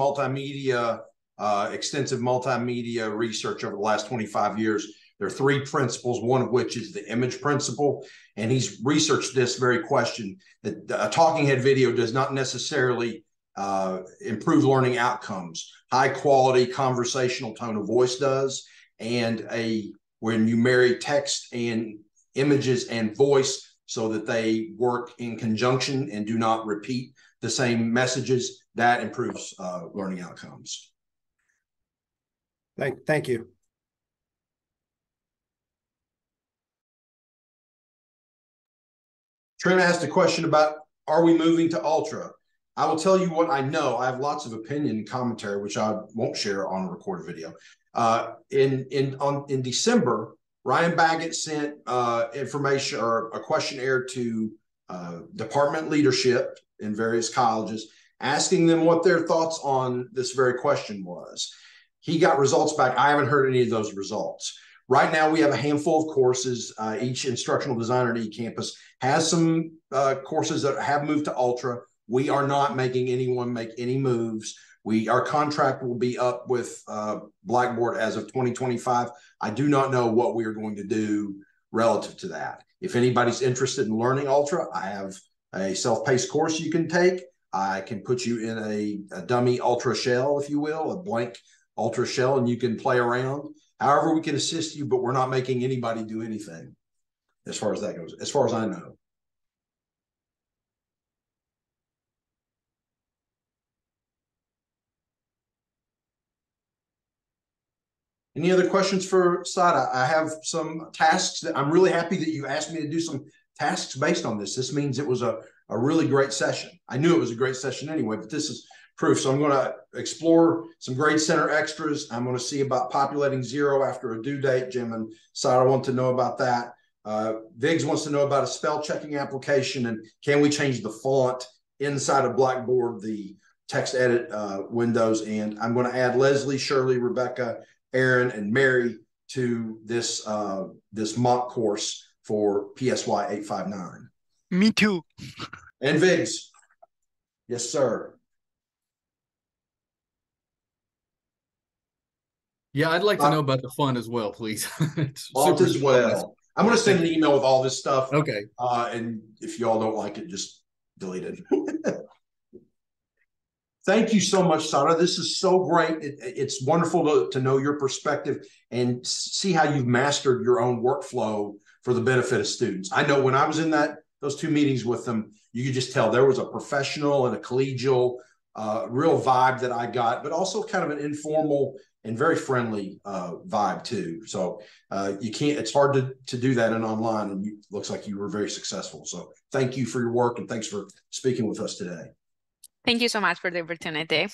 extensive multimedia research over the last 25 years. There are 3 principles, one of which is the image principle. And he's researched this very question, that a talking head video does not necessarily improve learning outcomes. High quality conversational tone of voice does. And when you marry text and images and voice so that they work in conjunction and do not repeat the same messages, that improves learning outcomes. Thank you. Trent asked a question about, are we moving to Ultra? I will tell you what I know. I have lots of opinion and commentary, which I won't share on a recorded video. In December, Ryan Baggett sent information or a questionnaire to department leadership in various colleges, asking them what their thoughts on this very question was. He got results back. I haven't heard any of those results. Right now, we have a handful of courses. Each instructional designer at eCampus has some courses that have moved to Ultra. We are not making anyone make any moves. Our contract will be up with Blackboard as of 2025. I do not know what we are going to do relative to that. If anybody's interested in learning Ultra, I have a self-paced course you can take. I can put you in a dummy Ultra shell, if you will, a blank Ultra shell, and you can play around. However, we can assist you, but we're not making anybody do anything as far as that goes, as far as I know. Any other questions for Sara? I have some tasks that I'm really happy that you asked me to do some tasks based on this. This means it was a really great session. I knew it was a great session anyway, but this is proof. So I'm going to explore some grade center extras. I'm going to see about populating 0 after a due date. Jim and Sara want to know about that. Viggs wants to know about a spell checking application and can we change the font inside of Blackboard, the text edit windows. And I'm going to add Leslie, Shirley, Rebecca, Aaron, and Mary to this this mock course for PSY 859. Me too. And Viggs. Yes, sir. Yeah, I'd like to know about the fun as well, please. Font as well. I'm going to send an email with all this stuff. Okay. And if y'all don't like it, just delete it. Thank you so much, Sara. This is so great. It's wonderful to know your perspective and see how you've mastered your own workflow for the benefit of students. I know when I was in those 2 meetings with them, you could just tell there was a professional and a collegial, real vibe that I got, but also kind of an informal and very friendly vibe too. So it's hard to do that in online, and looks like you were very successful. So thank you for your work and thanks for speaking with us today. Thank you so much for the opportunity.